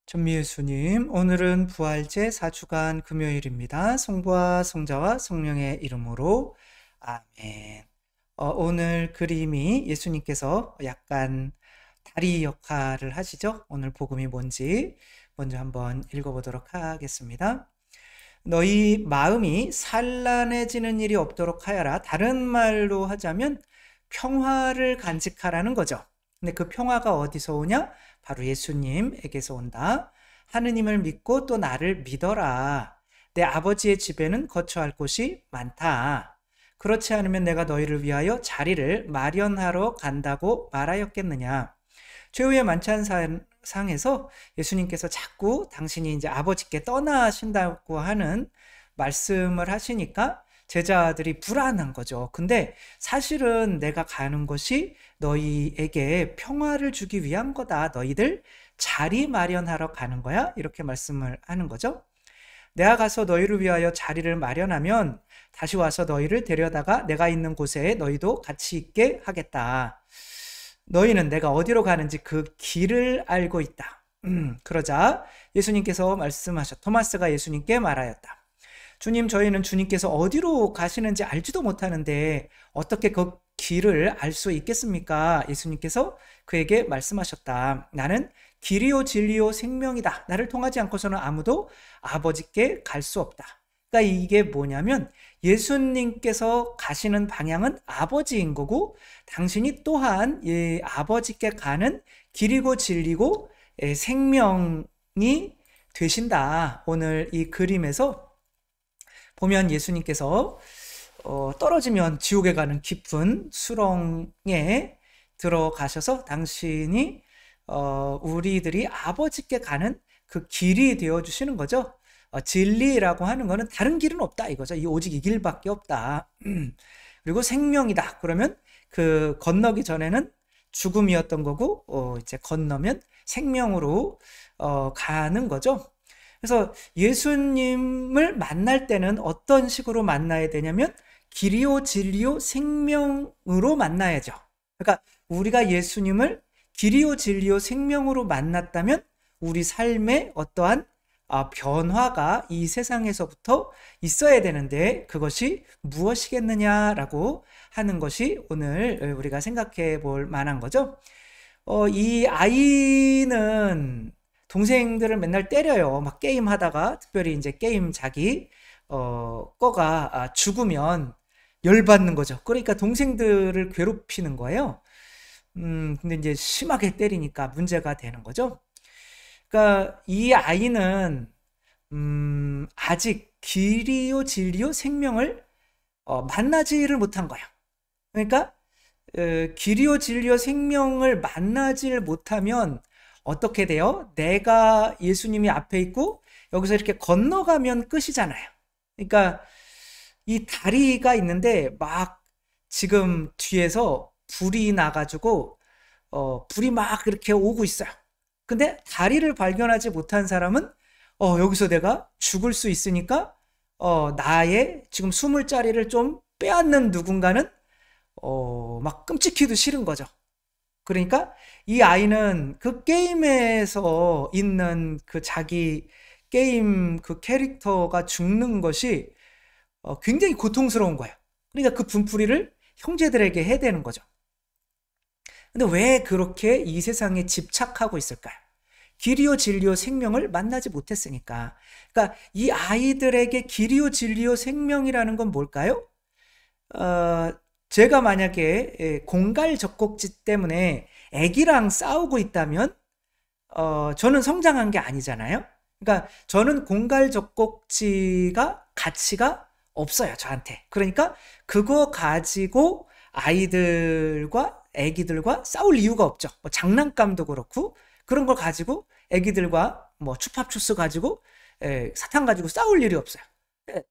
전미예수님, 오늘은 부활제 4주간 금요일입니다. 성부와 성자와 성령의 이름으로 아멘. 오늘 그림이 예수님께서 약간 다리 역할을 하시죠? 오늘 복음이 뭔지 먼저 한번 읽어보도록 하겠습니다. 너희 마음이 산란해지는 일이 없도록 하여라. 다른 말로 하자면 평화를 간직하라는 거죠. 근데 그 평화가 어디서 오냐? 바로 예수님에게서 온다. 하느님을 믿고 또 나를 믿어라. 내 아버지의 집에는 거처할 곳이 많다. 그렇지 않으면 내가 너희를 위하여 자리를 마련하러 간다고 말하였겠느냐. 최후의 만찬상에서 예수님께서 자꾸 당신이 이제 아버지께 떠나신다고 하는 말씀을 하시니까 제자들이 불안한 거죠. 근데 사실은 내가 가는 것이 너희에게 평화를 주기 위한 거다. 너희들 자리 마련하러 가는 거야. 이렇게 말씀을 하는 거죠. 내가 가서 너희를 위하여 자리를 마련하면 다시 와서 너희를 데려다가 내가 있는 곳에 너희도 같이 있게 하겠다. 너희는 내가 어디로 가는지 그 길을 알고 있다. 그러자 예수님께서 토마스가 예수님께 말하였다. 주님, 저희는 주님께서 어디로 가시는지 알지도 못하는데 어떻게 그 길을 알 수 있겠습니까? 예수님께서 그에게 말씀하셨다. 나는 길이요 진리요 생명이다. 나를 통하지 않고서는 아무도 아버지께 갈 수 없다. 그러니까 이게 뭐냐면 예수님께서 가시는 방향은 아버지인 거고 당신이 또한 아버지께 가는 길이고 진리고 생명이 되신다. 오늘 이 그림에서 보면 예수님께서 떨어지면 지옥에 가는 깊은 수렁에 들어가셔서 당신이 우리들이 아버지께 가는 그 길이 되어주시는 거죠. 진리라고 하는 거는 다른 길은 없다 이거죠. 오직 이 길밖에 없다. 그리고 생명이다. 그러면 그 건너기 전에는 죽음이었던 거고 이제 건너면 생명으로 가는 거죠. 그래서 예수님을 만날 때는 어떤 식으로 만나야 되냐면 길이요 진리요 생명으로 만나야죠. 그러니까 우리가 예수님을 길이요 진리요 생명으로 만났다면 우리 삶에 어떠한 변화가 이 세상에서부터 있어야 되는데 그것이 무엇이겠느냐라고 하는 것이 오늘 우리가 생각해 볼 만한 거죠. 이 아이는 동생들을 맨날 때려요. 막 게임 하다가 특별히 이제 게임 자기 거가 죽으면 열받는 거죠. 그러니까 동생들을 괴롭히는 거예요. 근데 이제 심하게 때리니까 문제가 되는 거죠. 그러니까 이 아이는 아직 길이요 진리요 생명을 만나지를 못한 거예요. 그러니까 길이요 진리요 생명을 만나지를 못하면 어떻게 돼요? 내가 예수님이 앞에 있고 여기서 이렇게 건너가면 끝이잖아요. 그러니까 이 다리가 있는데 막 지금 뒤에서 불이 나가지고 불이 막 이렇게 오고 있어요. 근데 다리를 발견하지 못한 사람은 여기서 내가 죽을 수 있으니까 나의 지금 숨을 자리를 좀 빼앗는 누군가는 막 끔찍히도 싫은 거죠. 그러니까 이 아이는 그 게임에서 있는 그 자기 게임 그 캐릭터가 죽는 것이 굉장히 고통스러운 거예요. 그러니까 그 분풀이를 형제들에게 해야 되는 거죠. 근데 왜 그렇게 이 세상에 집착하고 있을까요? 길이요 진리요 생명을 만나지 못했으니까. 그러니까 이 아이들에게 길이요 진리요 생명이라는 건 뭘까요? 제가 만약에 공갈 젖꼭지 때문에 애기랑 싸우고 있다면 저는 성장한 게 아니잖아요. 그러니까 저는 공갈 젖꼭지가 가치가 없어요, 저한테. 그러니까 그거 가지고 아이들과 애기들과 싸울 이유가 없죠. 뭐 장난감도 그렇고 그런 걸 가지고 애기들과 뭐 추파추스 가지고 사탕 가지고 싸울 일이 없어요.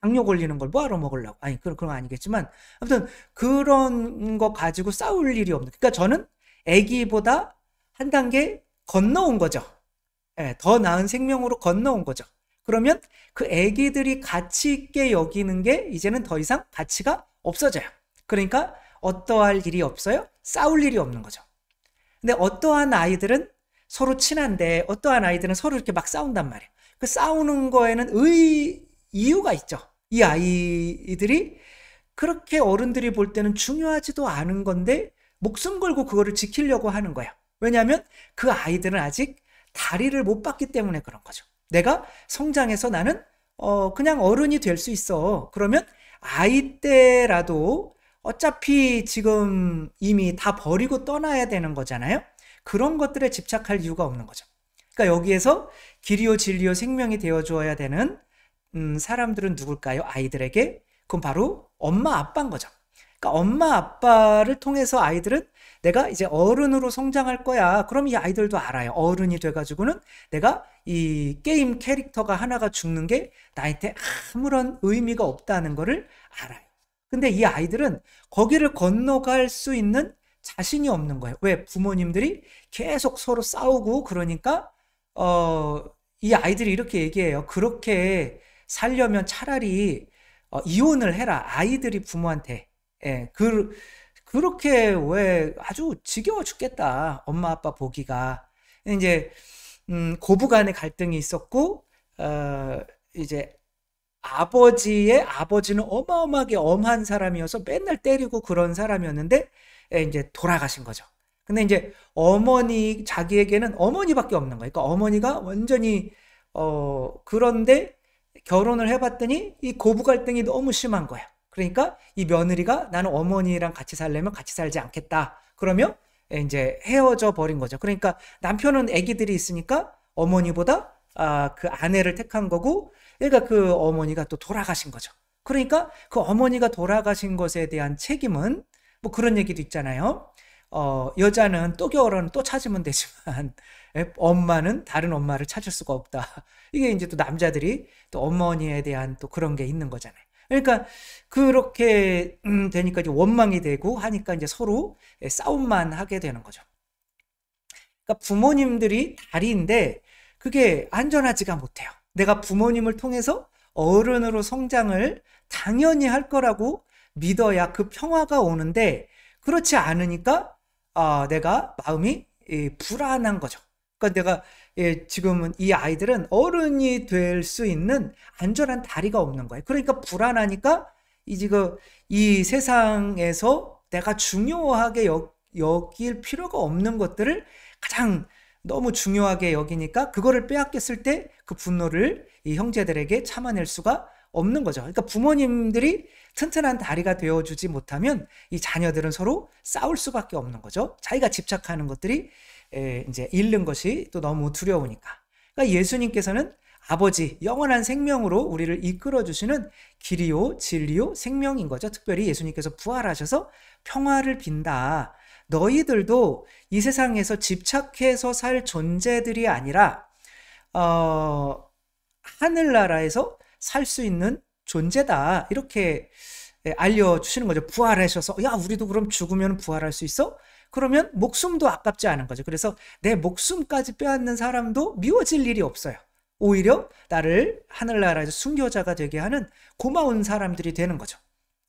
당뇨 걸리는 걸 뭐하러 먹으려고. 아니 그런 거 아니겠지만 아무튼 그런 거 가지고 싸울 일이 없는. 그러니까 저는 애기보다 한 단계 건너온 거죠. 더 나은 생명으로 건너온 거죠. 그러면 그 애기들이 가치 있게 여기는 게 이제는 더 이상 가치가 없어져요. 그러니까 어떠할 일이 없어요? 싸울 일이 없는 거죠. 근데 어떠한 아이들은 서로 친한데 어떠한 아이들은 서로 이렇게 막 싸운단 말이에요. 그 싸우는 거에는 이유가 있죠. 이 아이들이 그렇게 어른들이 볼 때는 중요하지도 않은 건데 목숨 걸고 그거를 지키려고 하는 거예요. 왜냐하면 그 아이들은 아직 다리를 못 봤기 때문에 그런 거죠. 내가 성장해서 나는 그냥 어른이 될 수 있어. 그러면 아이 때라도 어차피 지금 이미 다 버리고 떠나야 되는 거잖아요. 그런 것들에 집착할 이유가 없는 거죠. 그러니까 여기에서 길이요 진리요 생명이 되어 주어야 되는 사람들은 누굴까요? 아이들에게? 그건 바로 엄마 아빠인 거죠. 그러니까 엄마 아빠를 통해서 아이들은 내가 이제 어른으로 성장할 거야. 그럼 이 아이들도 알아요. 어른이 돼가지고는 내가 이 게임 캐릭터가 하나가 죽는 게 나한테 아무런 의미가 없다는 거를 알아요. 근데 이 아이들은 거기를 건너갈 수 있는 자신이 없는 거예요. 왜? 부모님들이 계속 서로 싸우고 그러니까 이 아이들이 이렇게 얘기해요. 그렇게 살려면 차라리 이혼을 해라. 아이들이 부모한테. 예, 그렇게 왜 아주 지겨워 죽겠다. 엄마 아빠 보기가. 이제 고부 간의 갈등이 있었고 이제 아버지는 어마어마하게 엄한 사람이어서 맨날 때리고 그런 사람이었는데 이제 돌아가신 거죠. 근데 이제 자기에게는 어머니밖에 없는 거예요. 그러니까 어머니가 완전히 그런데 결혼을 해봤더니 이 고부 갈등이 너무 심한 거예요. 그러니까 이 며느리가 나는 어머니랑 같이 살려면 같이 살지 않겠다. 그러면 이제 헤어져 버린 거죠. 그러니까 남편은 아기들이 있으니까 어머니보다 그 아내를 택한 거고, 그러니까 그 어머니가 또 돌아가신 거죠. 그러니까 그 어머니가 돌아가신 것에 대한 책임은 뭐 그런 얘기도 있잖아요. 여자는 또 결혼 또 찾으면 되지만 엄마는 다른 엄마를 찾을 수가 없다. 이게 이제 또 남자들이 또 어머니에 대한 또 그런 게 있는 거잖아요. 그러니까 그렇게 되니까 이제 원망이 되고 하니까 이제 서로 싸움만 하게 되는 거죠. 그러니까 부모님들이 다리인데 그게 안전하지가 못해요. 내가 부모님을 통해서 어른으로 성장을 당연히 할 거라고 믿어야 그 평화가 오는데 그렇지 않으니까 내가 마음이 불안한 거죠. 그러니까 내가 지금은 이 아이들은 어른이 될 수 있는 안전한 다리가 없는 거예요. 그러니까 불안하니까 이 세상에서 내가 중요하게 여길 필요가 없는 것들을 가장 너무 중요하게 여기니까 그거를 빼앗겼을 때 그 분노를 이 형제들에게 참아낼 수가 없는 거죠. 그러니까 부모님들이 튼튼한 다리가 되어주지 못하면 이 자녀들은 서로 싸울 수밖에 없는 거죠. 자기가 집착하는 것들이 이제 잃는 것이 또 너무 두려우니까. 그러니까 예수님께서는 아버지, 영원한 생명으로 우리를 이끌어 주시는 길이요, 진리요, 생명인 거죠. 특별히 예수님께서 부활하셔서 평화를 빈다. 너희들도 이 세상에서 집착해서 살 존재들이 아니라 하늘나라에서 살 수 있는 존재다. 이렇게 알려주시는 거죠. 부활하셔서 야 우리도 그럼 죽으면 부활할 수 있어? 그러면 목숨도 아깝지 않은 거죠. 그래서 내 목숨까지 빼앗는 사람도 미워질 일이 없어요. 오히려 나를 하늘나라에서 순교자가 되게 하는 고마운 사람들이 되는 거죠.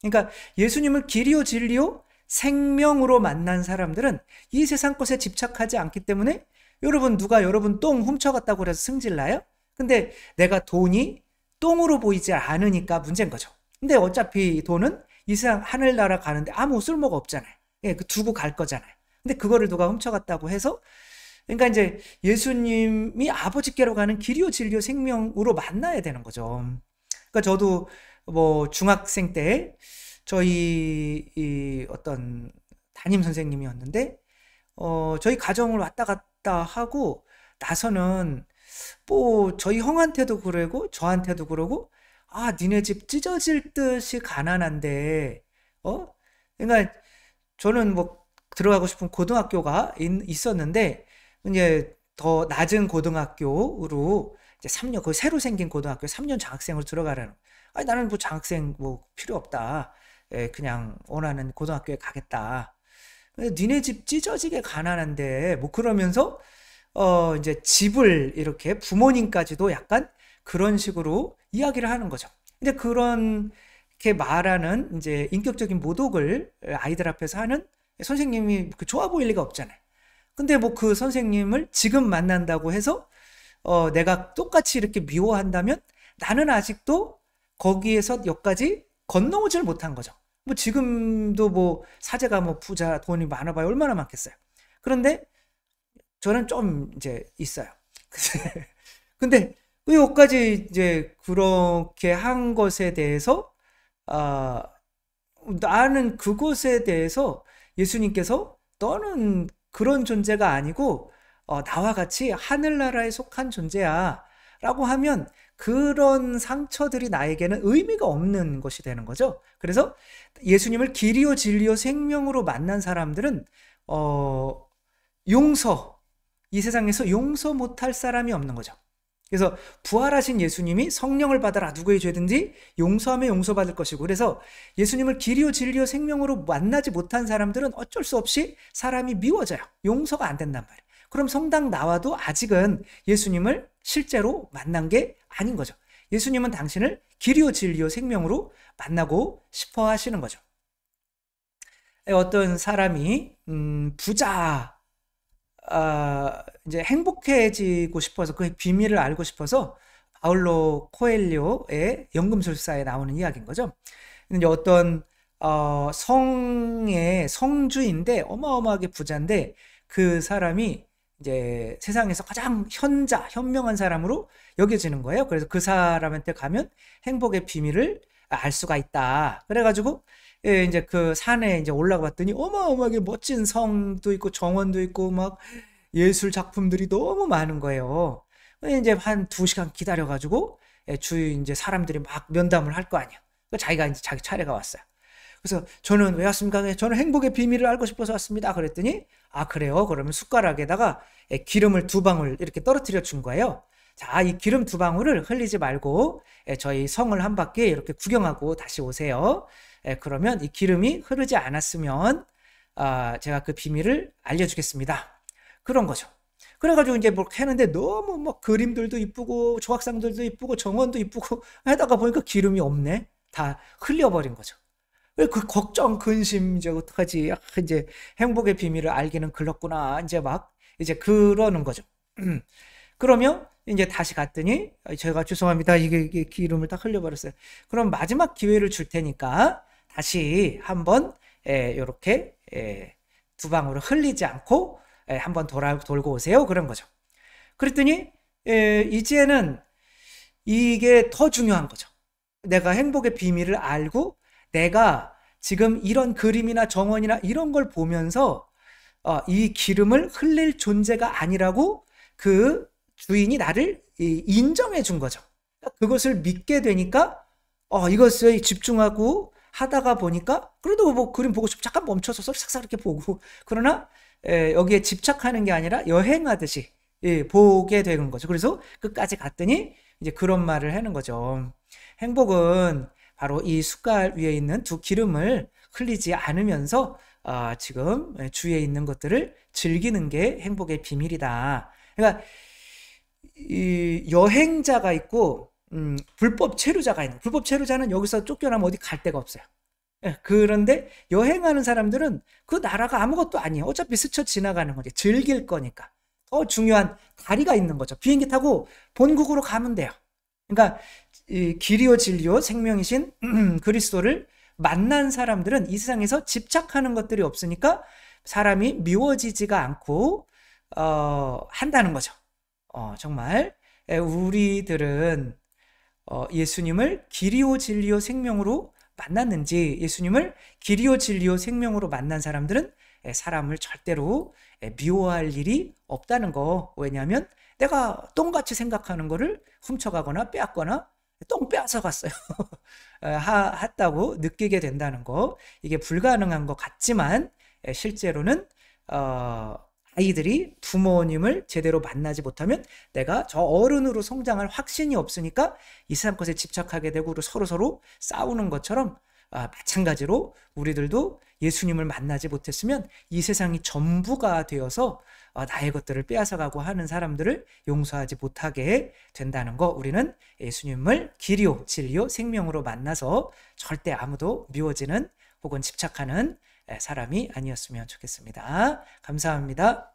그러니까 예수님을 길이요 진리요 생명으로 만난 사람들은 이 세상 것에 집착하지 않기 때문에 누가 여러분 똥 훔쳐갔다고 해서 승질나요? 근데 내가 돈이 똥으로 보이지 않으니까 문제인 거죠. 근데 어차피 돈은 이 세상 하늘나라 가는데 아무 쓸모가 없잖아요. 그 두고 갈 거잖아요. 근데 그거를 누가 훔쳐갔다고 해서 그러니까 이제 예수님이 아버지께로 가는 길이요 진리요 생명으로 만나야 되는 거죠. 그러니까 저도 뭐 중학생 때 저희 어떤 담임 선생님이었는데 저희 가정을 왔다 갔다 하고 나서는 뭐 저희 형한테도 그러고 저한테도 그러고 니네 집 찢어질 듯이 가난한데 그러니까 저는 뭐 들어가고 싶은 고등학교가 있었는데 이제 더 낮은 고등학교로 이제 3년 그 새로 생긴 고등학교 3년 장학생으로 들어가라는. 나는 뭐 장학생 뭐 필요 없다. 그냥 원하는 고등학교에 가겠다. 니네 집 찢어지게 가난한데 뭐 그러면서 이제 집을 이렇게 부모님까지도 약간 그런 식으로 이야기를 하는 거죠. 근데 그렇게 말하는 이제 인격적인 모독을 아이들 앞에서 하는 선생님이 좋아 보일 리가 없잖아요. 근데 뭐 그 선생님을 지금 만난다고 해서 내가 똑같이 이렇게 미워한다면 나는 아직도 거기에서 여기까지 건너오질 못한 거죠. 뭐 지금도 뭐 사제가 뭐 부자 돈이 많아봐야 얼마나 많겠어요. 그런데 저는 좀 이제 있어요. 근데 왜 여기까지 이제 그렇게 한 것에 대해서 아, 나는 그것에 대해서 예수님께서 너는 그런 존재가 아니고 나와 같이 하늘나라에 속한 존재야 라고 하면 그런 상처들이 나에게는 의미가 없는 것이 되는 거죠. 그래서 예수님을 길이요 진리요 생명으로 만난 사람들은 용서, 이 세상에서 용서 못할 사람이 없는 거죠. 그래서 부활하신 예수님이 성령을 받아라 누구의 죄든지 용서하면 용서받을 것이고, 그래서 예수님을 길이요 진리요 생명으로 만나지 못한 사람들은 어쩔 수 없이 사람이 미워져요. 용서가 안 된단 말이에요. 그럼 성당 나와도 아직은 예수님을 실제로 만난 게 아닌 거죠. 예수님은 당신을 길이요 진리요 생명으로 만나고 싶어 하시는 거죠. 어떤 사람이 부자, 이제 행복해지고 싶어서 그 비밀을 알고 싶어서 바울로 코엘료의 연금술사에 나오는 이야기인 거죠. 근데 어떤 성의 성주인데 어마어마하게 부자인데 그 사람이 이제 세상에서 가장 현명한 사람으로 여겨지는 거예요. 그래서 그 사람한테 가면 행복의 비밀을 알 수가 있다. 그래가지고 이제 그 산에 이제 올라가 봤더니 어마어마하게 멋진 성도 있고 정원도 있고 막 예술 작품들이 너무 많은 거예요. 이제 한 2시간 기다려가지고 주위 이제 사람들이 막 면담을 할 거 아니에요. 자기가 이제 자기 차례가 왔어요. 그래서 저는 왜 왔습니까? 저는 행복의 비밀을 알고 싶어서 왔습니다. 그랬더니 아 그래요? 그러면 숟가락에다가 기름을 2방울 이렇게 떨어뜨려 준 거예요. 자, 이 기름 2방울을 흘리지 말고 저희 성을 한 바퀴 이렇게 구경하고 다시 오세요. 그러면 이 기름이 흐르지 않았으면 제가 그 비밀을 알려주겠습니다. 그런 거죠. 그래가지고 이제 뭐 했는데 너무 막 그림들도 이쁘고 조각상들도 이쁘고 정원도 이쁘고 하다가 보니까 기름이 없네. 다 흘려버린 거죠. 그 걱정, 근심, 이제 어떡하지? 이제 행복의 비밀을 알기는 글렀구나. 이제 막 이제 그러는 거죠. 그러면 이제 다시 갔더니 제가 죄송합니다. 이게 기름을 딱 흘려버렸어요. 그럼 마지막 기회를 줄 테니까 다시 한번 이렇게 2방울을 흘리지 않고 한번 돌고 오세요. 그런 거죠. 그랬더니 이제는 이게 더 중요한 거죠. 내가 행복의 비밀을 알고 내가 지금 이런 그림이나 정원이나 이런 걸 보면서 이 기름을 흘릴 존재가 아니라고 그 주인이 나를 인정해 준 거죠. 그것을 믿게 되니까 이것에 집중하고 하다가 보니까 그래도 뭐 그림 보고 싶 잠깐 멈춰서 싹싹 이렇게 보고, 그러나 여기에 집착하는 게 아니라 여행하듯이 보게 되는 거죠. 그래서 끝까지 갔더니 이제 그런 말을 하는 거죠. 행복은 바로 이 숟갈 위에 있는 2 기름을 흘리지 않으면서 지금 주위에 있는 것들을 즐기는 게 행복의 비밀이다. 그러니까 이 여행자가 있고 불법 체류자가 있는, 불법 체류자는 여기서 쫓겨나면 어디 갈 데가 없어요. 그런데 여행하는 사람들은 그 나라가 아무것도 아니에요. 어차피 스쳐 지나가는 거지. 즐길 거니까. 더 중요한 다리가 있는 거죠. 비행기 타고 본국으로 가면 돼요. 그러니까 이 길이요 진리요 생명이신 그리스도를 만난 사람들은 이 세상에서 집착하는 것들이 없으니까 사람이 미워지지가 않고 한다는 거죠. 정말 우리들은 예수님을 길이요 진리요 생명으로 만났는지, 예수님을 길이요 진리요 생명으로 만난 사람들은 사람을 절대로 미워할 일이 없다는 거. 왜냐하면 내가 똥같이 생각하는 거를 훔쳐가거나 빼앗거나 똥 빼앗아 갔어요. 했다고 느끼게 된다는 거. 이게 불가능한 것 같지만 실제로는 아이들이 부모님을 제대로 만나지 못하면 내가 저 어른으로 성장할 확신이 없으니까 이 세상 것에 집착하게 되고 서로 싸우는 것처럼 마찬가지로 우리들도 예수님을 만나지 못했으면 이 세상이 전부가 되어서 나의 것들을 빼앗아가고 하는 사람들을 용서하지 못하게 된다는 거. 우리는 예수님을 길이요 진리요 생명으로 만나서 절대 아무도 미워지는 혹은 집착하는 사람이 아니었으면 좋겠습니다. 감사합니다.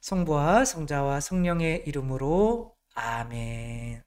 성부와 성자와 성령의 이름으로 아멘.